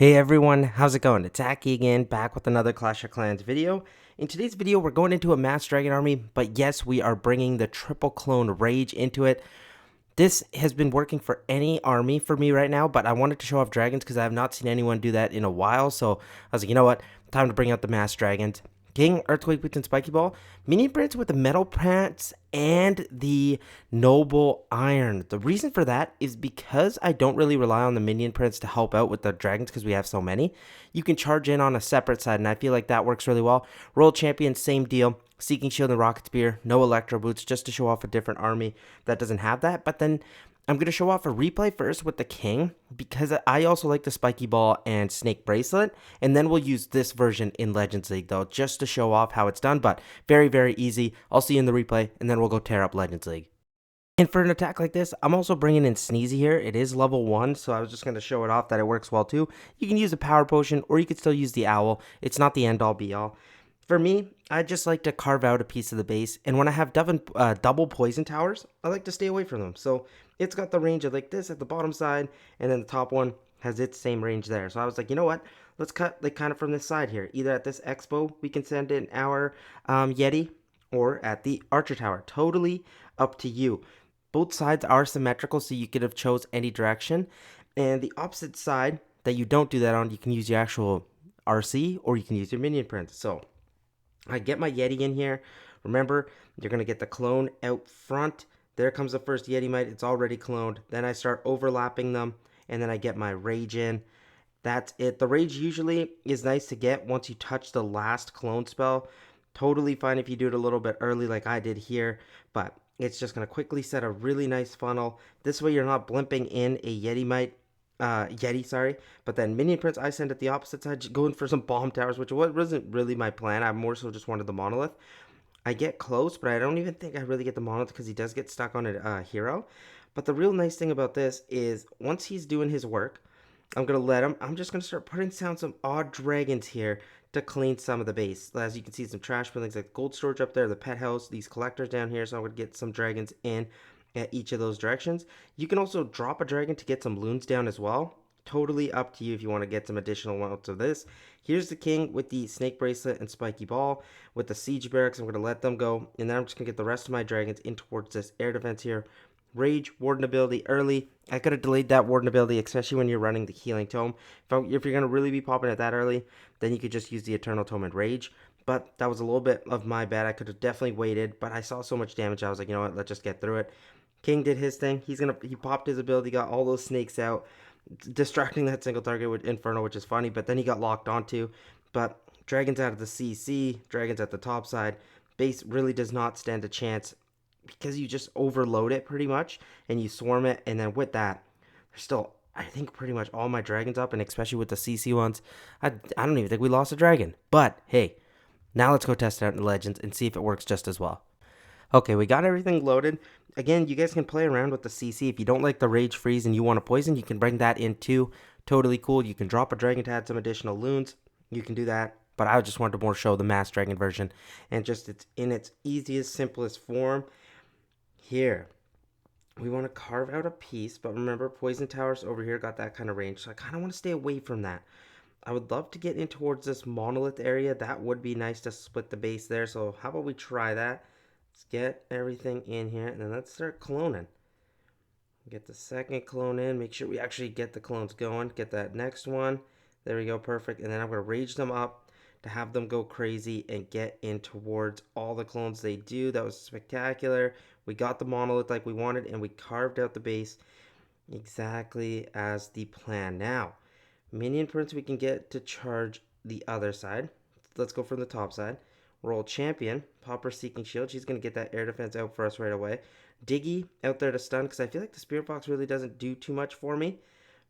Hey everyone, how's it going? It's Aki again, back with another Clash of Clans video. In today's video, we're going into a mass dragon army, but yes, we are bringing the triple clone rage into it. This has been working for any army for me right now, but I wanted to show off dragons because I have not seen anyone do that in a while, so I was like, you know what? Time to bring out the mass dragons. King, Earthquake Boots, and Spiky Ball. Minion Prince with the Metal Pants and the Noble Iron. The reason for that is because I don't really rely on the Minion Prince to help out with the dragons because we have so many. You can charge in on a separate side, and I feel like that works really well. Royal Champion, same deal. Seeking Shield and Rocket Spear, no Electro Boots, just to show off a different army that doesn't have that. But then I'm going to show off a replay first with the King, because I also like the Spiky Ball and Snake Bracelet, and then we'll use this version in Legends League, though, just to show off how it's done, but very, very easy. I'll see you in the replay, and then we'll go tear up Legends League. And for an attack like this, I'm also bringing in Sneezy here. It is level 1, so I was just going to show it off that it works well, too. You can use a Power Potion, or you could still use the Owl. It's not the end-all, be-all. For me, I just like to carve out a piece of the base, and when I have double poison towers, I like to stay away from them. So it's got the range of like this at the bottom side, and then the top one has its same range there. So I was like, you know what? Let's cut like kind of from this side here. Either at this expo, we can send in our Yeti, or at the Archer Tower. Totally up to you. Both sides are symmetrical, so you could have chose any direction. And the opposite side that you don't do that on, you can use your actual RC, or you can use your Minion Prince. So I get my Yeti in here. Remember, you're going to get the clone out front. There comes the first Yetimite. It's already cloned. Then I start overlapping them, and then I get my rage in. That's it. The rage usually is nice to get once you touch the last clone spell. Totally fine if you do it a little bit early like I did here, but it's just going to quickly set a really nice funnel. This way you're not blimping in a Yeti, sorry. But then Minion Prince, I send at the opposite side, going for some bomb towers, which wasn't really my plan. I more so just wanted the monolith. I get close, but I don't even think I really get the monolith because he does get stuck on a hero. But the real nice thing about this is once he's doing his work, I'm going to let him. I'm just going to start putting down some odd dragons here to clean some of the base. As you can see, some trash buildings like gold storage up there, the pet house, these collectors down here. So I'm going to get some dragons in at each of those directions. You can also drop a dragon to get some loons down as well. Totally up to you if you want to get some additional amounts of this. Here's the king with the snake bracelet and spiky ball. With the siege barracks, I'm going to let them go. And then I'm just going to get the rest of my dragons in towards this air defense here. Rage, Warden ability early. I could have delayed that Warden ability, especially when you're running the Healing Tome. If you're going to really be popping it that early, then you could just use the Eternal Tome and Rage. But that was a little bit of my bad. I could have definitely waited, but I saw so much damage, I was like, you know what, let's just get through it. King did his thing. He popped his ability, got all those snakes out, distracting that single target with Inferno, which is funny, but then he got locked onto. But Dragons out of the CC, Dragons at the top side. Base really does not stand a chance because you just overload it pretty much and you swarm it, and then with that, there's still, I think, pretty much all my dragons up, and especially with the CC ones, I don't even think we lost a dragon. But hey, now let's go test it out in Legends and see if it works just as well. Okay, we got everything loaded. Again, you guys can play around with the CC. If you don't like the Rage Freeze and you want to poison, you can bring that in too. Totally cool. You can drop a dragon to add some additional loons. You can do that. But I just wanted to more show the Mass Dragon version. And just it's in its easiest, simplest form. Here, we want to carve out a piece. But remember, Poison Towers over here got that kind of range. So I kind of want to stay away from that. I would love to get in towards this monolith area. That would be nice to split the base there. So how about we try that? Let's get everything in here, and then let's start cloning. Get the second clone in. Make sure we actually get the clones going. Get that next one. There we go, perfect. And then I'm going to rage them up to have them go crazy and get in towards all the clones they do. That was spectacular. We got the monolith like we wanted, and we carved out the base exactly as the plan. Now, Minion Prince we can get to charge the other side. Let's go from the top side. Roll Champion, Popper Seeking Shield. She's going to get that air defense out for us right away. Diggy out there to stun, because I feel like the Spirit Box really doesn't do too much for me.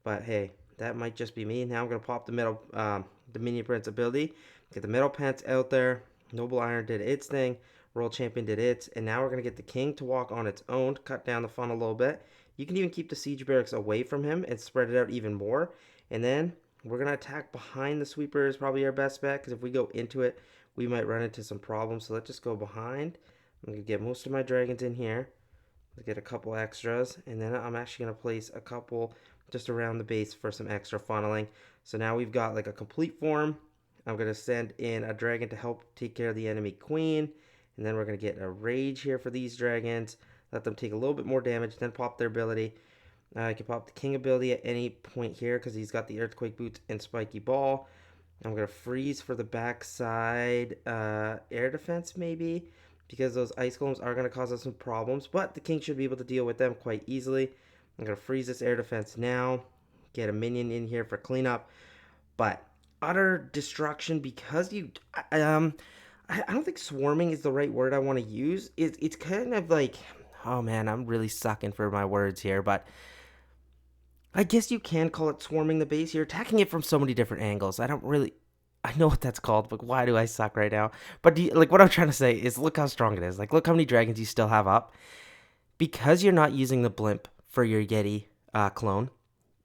But hey, that might just be me. Now I'm going to pop the Minion Prince ability. Get the Metal Pants out there. Noble Iron did its thing. Roll Champion did its. And now we're going to get the King to walk on its own. Cut down the funnel a little bit. You can even keep the Siege Barracks away from him and spread it out even more. And then we're going to attack behind the Sweeper is probably our best bet, because if we go into it, we might run into some problems. So let's just go behind. I'm going to get most of my dragons in here. Let's get a couple extras. And then I'm actually going to place a couple just around the base for some extra funneling. So now we've got like a complete form. I'm going to send in a dragon to help take care of the enemy queen. And then we're going to get a rage here for these dragons. Let them take a little bit more damage, then pop their ability. I can pop the king ability at any point here because he's got the earthquake boots and spiky ball. I'm going to freeze for the backside air defense maybe, because those ice golems are going to cause us some problems. But the king should be able to deal with them quite easily. I'm going to freeze this air defense now. Get a minion in here for cleanup. But utter destruction because I don't think swarming is the right word I want to use. It's kind of like, oh man, I'm really sucking for my words here, but I guess you can call it swarming the base. You're attacking it from so many different angles. I know what that's called, but why do I suck right now? But like what I'm trying to say is look how strong it is. Like look how many dragons you still have up. Because you're not using the blimp for your Yeti clone,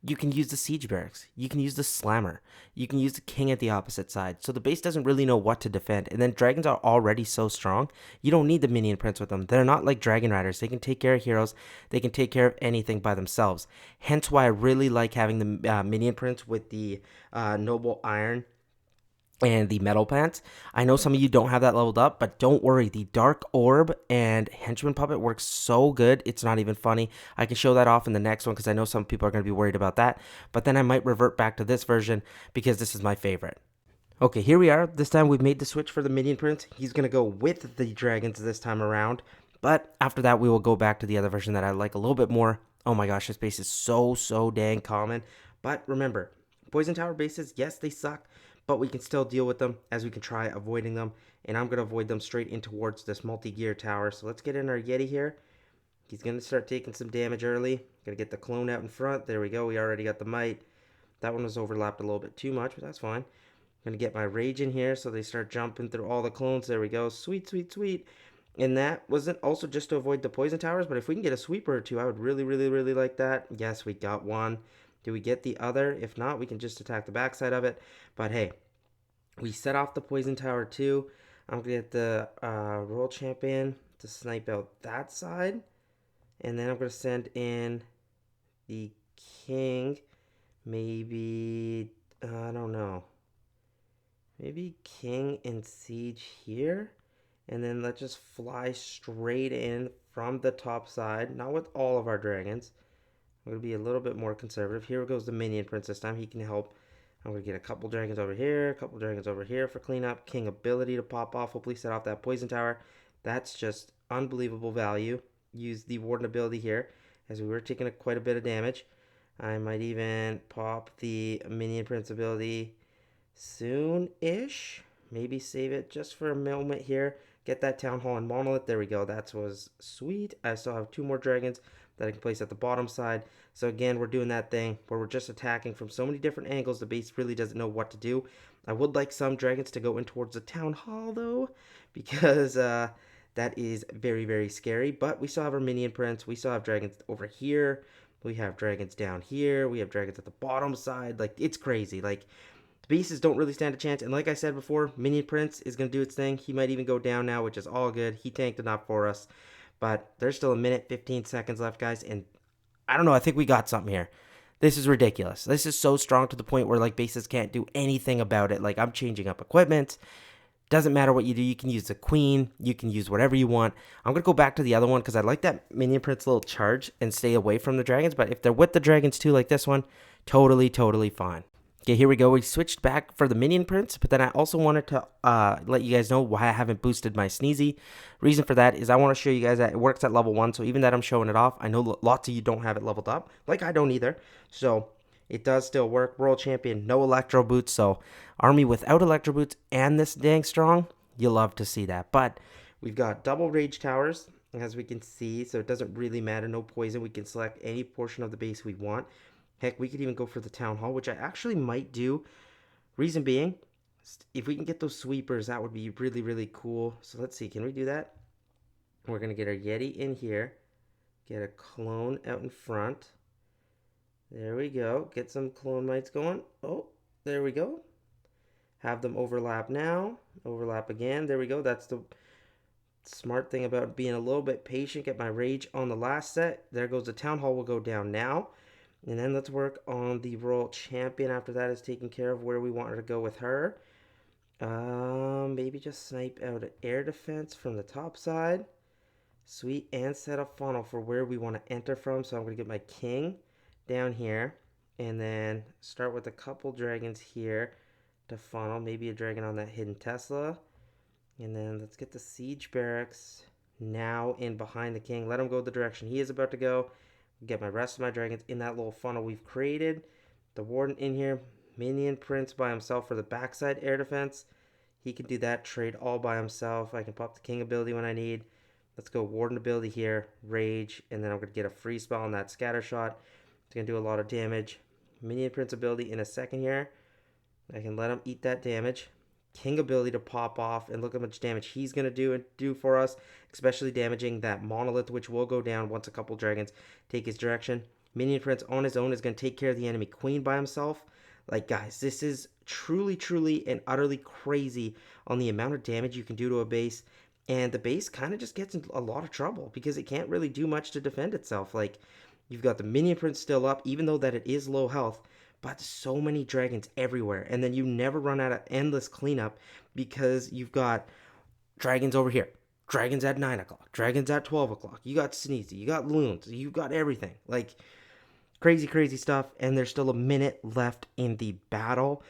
you can use the siege barracks. You can use the slammer. You can use the king at the opposite side. So the base doesn't really know what to defend. And then dragons are already so strong, you don't need the minion prince with them. They're not like dragon riders. They can take care of heroes. They can take care of anything by themselves. Hence why I really like having the minion prince with the noble iron and the metal pants. I know some of you don't have that leveled up, but don't worry. The dark orb and henchman puppet works so good, it's not even funny. I can show that off in the next one because I know some people are going to be worried about that. But then I might revert back to this version because this is my favorite. Okay, here we are. This time we've made the switch for the minion prince. He's going to go with the dragons this time around. But after that, we will go back to the other version that I like a little bit more. Oh my gosh, this base is so dang common. But remember, poison tower bases, yes, they suck, but we can still deal with them as we can try avoiding them. And I'm going to avoid them straight in towards this multi-gear tower. So let's get in our Yeti here. He's going to start taking some damage early. Going to get the clone out in front. There we go. We already got the might. That one was overlapped a little bit too much, but that's fine. I'm going to get my rage in here so they start jumping through all the clones. There we go. Sweet. And that wasn't also just to avoid the poison towers, but if we can get a sweeper or two, I would really like that. Yes, we got one. Do we get the other? If not, we can just attack the backside of it. But hey, we set off the poison tower too. I'm going to get the royal champion to snipe out that side. And then I'm going to send in the king. Maybe, I don't know. Maybe king and siege here. And then let's just fly straight in from the top side. Not with all of our dragons. I'm going to be a little bit more conservative. Here goes the minion prince this time. He can help. I'm going to get a couple dragons over here. A couple dragons over here for cleanup. King ability to pop off. Hopefully set off that poison tower. That's just unbelievable value. Use the warden ability here as we were taking quite a bit of damage. I might even pop the minion prince ability soon-ish. Maybe save it just for a moment here. Get that town hall and monolith. There we go. That was sweet. I still have two more dragons that I can place at the bottom side. So again, we're doing that thing where we're just attacking from so many different angles. The base really doesn't know what to do. I would like some dragons to go in towards the town hall though, because that is very scary. But we still have our minion prince. We still have dragons over here. We have dragons down here. We have dragons at the bottom side. Like, it's crazy. Like, the beasts don't really stand a chance. And like I said before, minion prince is going to do its thing. He might even go down now, which is all good. He tanked enough for us. But there's still a minute, 15 seconds left, guys. And I don't know. I think we got something here. This is ridiculous. This is so strong to the point where, like, bases can't do anything about it. Like, I'm changing up equipment. Doesn't matter what you do. You can use the queen. You can use whatever you want. I'm going to go back to the other one because I like that minion prince little charge and stay away from the dragons. But if they're with the dragons too, like this one, totally fine. Okay, here we go. We switched back for the minion prince, but then I also wanted to let you guys know why I haven't boosted my sneezy. Reason for that is I want to show you guys that it works at level 1, so even that I'm showing it off, I know lots of you don't have it leveled up, like I don't either, so it does still work. World champion, no electro boots, so army without electro boots and this dang strong, you'll love to see that. But we've got double rage towers, as we can see, so it doesn't really matter, no poison. We can select any portion of the base we want. Heck, we could even go for the town hall, which I actually might do. Reason being, if we can get those sweepers, that would be really cool. So let's see, can we do that? We're going to get our Yeti in here. Get a clone out in front. There we go. Get some clone mites going. Oh, there we go. Have them overlap now. Overlap again. There we go. That's the smart thing about being a little bit patient. Get my rage on the last set. There goes the town hall. Will go down now. And then let's work on the Royal Champion after that is taken care of, where we want her to go with her. Maybe just snipe out an air defense from the top side. Sweet, and set a funnel for where we want to enter from. So I'm going to get my king down here. And then start with a couple dragons here to funnel. Maybe a dragon on that hidden Tesla. And then let's get the siege barracks now in behind the king. Let him go the direction he is about to go. Get my rest of my dragons in that little funnel we've created. The warden in here. Minion prince by himself for the backside air defense. He can do that trade all by himself. I can pop the king ability when I need. Let's go warden ability here. Rage. And then I'm going to get a free spell on that scatter shot. It's going to do a lot of damage. Minion prince ability in a second here. I can let him eat that damage. King ability to pop off, and look how much damage he's going to do for us, especially damaging that monolith, which will go down once a couple dragons take his direction. Minion prince on his own is going to take care of the enemy queen by himself. Like, guys, this is truly and utterly crazy on the amount of damage you can do to a base, and the base kind of just gets in a lot of trouble because it can't really do much to defend itself. Like, you've got the minion prince still up, even though that it is low health, but so many dragons everywhere, and then you never run out of endless cleanup because you've got dragons over here, dragons at 9 o'clock, dragons at 12 o'clock, you got Sneezy, you got loons, you got everything. Like, crazy stuff, and there's still a minute left in the battle.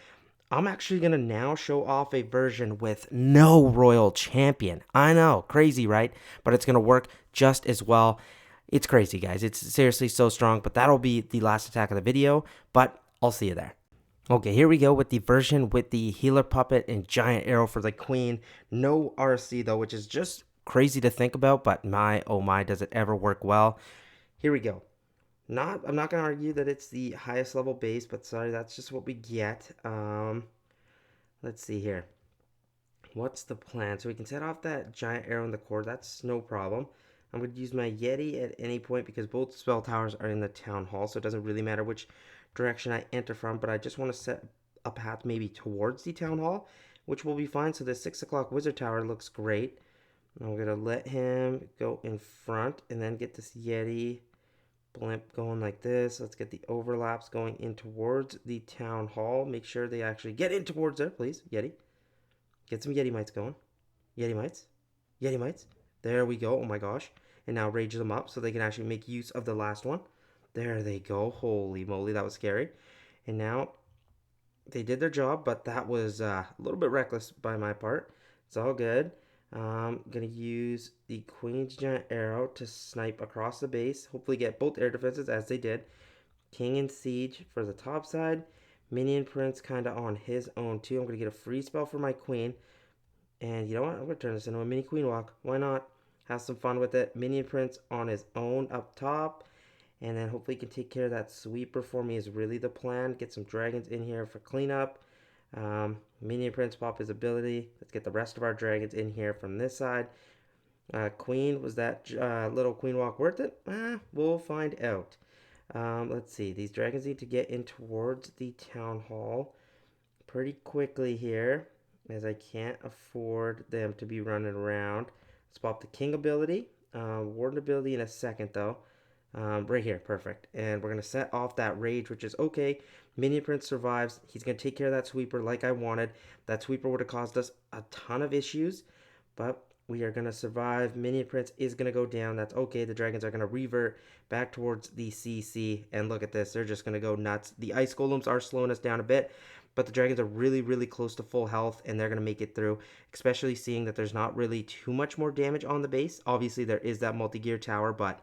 I'm actually going to now show off a version with no royal champion. I know, crazy, right? But it's going to work just as well. It's crazy, guys. It's seriously so strong, but that'll be the last attack of the video, but I'll see you there. Okay, here we go with the version with the healer puppet and giant arrow for the queen. No RC though, which is just crazy to think about, but my, oh my, does it ever work well. Here we go. I'm not going to argue that it's the highest level base, but sorry, that's just what we get. Let's see here. What's the plan? So we can set off that giant arrow in the core. That's no problem. I'm going to use my Yeti at any point because both spell towers are in the town hall, so it doesn't really matter which direction I enter from, but I just want to set a path maybe towards the town hall, which will be fine. So the 6 o'clock wizard tower looks great. I'm going to let him go in front and then get this Yeti blimp going like this. Let's get the overlaps going in towards the town hall. Make sure they actually get in towards there, please. Yeti. Get some Yeti mites going. Yeti mites. Yeti mites. There we go. Oh my gosh. And now rage them up so they can actually make use of the last one. There they go. Holy moly, that was scary. And now they did their job, but that was a little bit reckless by my part. It's all good. I'm going to use the Queen's Giant Arrow to snipe across the base. Hopefully get both air defenses as they did. King and Siege for the top side. Minion Prince kind of on his own too. I'm going to get a free spell for my Queen. And you know what? I'm going to turn this into a mini Queen Walk. Why not? Have some fun with it. Minion Prince on his own up top. And then hopefully he can take care of that sweeper for me is really the plan. Get some dragons in here for cleanup. Minion Prince pop his ability. Let's get the rest of our dragons in here from this side. Queen, was that little Queen Walk worth it? We'll find out. Let's see. These dragons need to get in towards the town hall pretty quickly here, as I can't afford them to be running around. Let's pop the King ability. Warden ability in a second, though. Right here, perfect. And we're going to set off that rage, which is okay. Minion Prince survives. He's going to take care of that sweeper like I wanted. That sweeper would have caused us a ton of issues, but we are going to survive. Minion Prince is going to go down. That's okay. The dragons are going to revert back towards the CC. And look at this. They're just going to go nuts. The ice golems are slowing us down a bit, but the dragons are really close to full health, and they're going to make it through, especially seeing that there's not really too much more damage on the base. Obviously, there is that multi-gear tower, but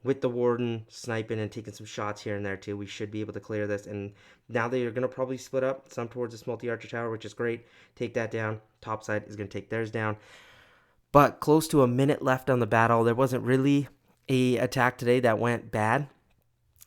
with the warden sniping and taking some shots here and there too, we should be able to clear this. And now they are going to probably split up, some towards this multi-archer tower, which is great. Take that down. Top side is going to take theirs down. But close to a minute left on the battle. There wasn't really a attack today that went bad.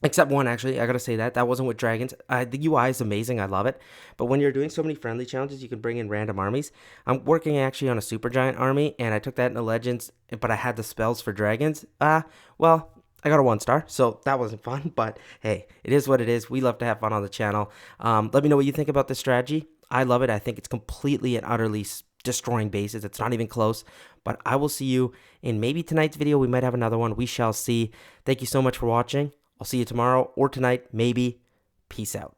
Except one, actually. I gotta say that wasn't with dragons. The UI is amazing. I love it. But when you're doing so many friendly challenges, you can bring in random armies. I'm working actually on a super giant army, and I took that in the legends, but I had the spells for dragons. Well, I got a 1-star, so that wasn't fun. But hey, it is what it is. We love to have fun on the channel. Let me know what you think about this strategy. I love it. I think it's completely and utterly destroying bases. It's not even close. But I will see you in maybe tonight's video. We might have another one. We shall see. Thank you so much for watching. I'll see you tomorrow or tonight, maybe. Peace out.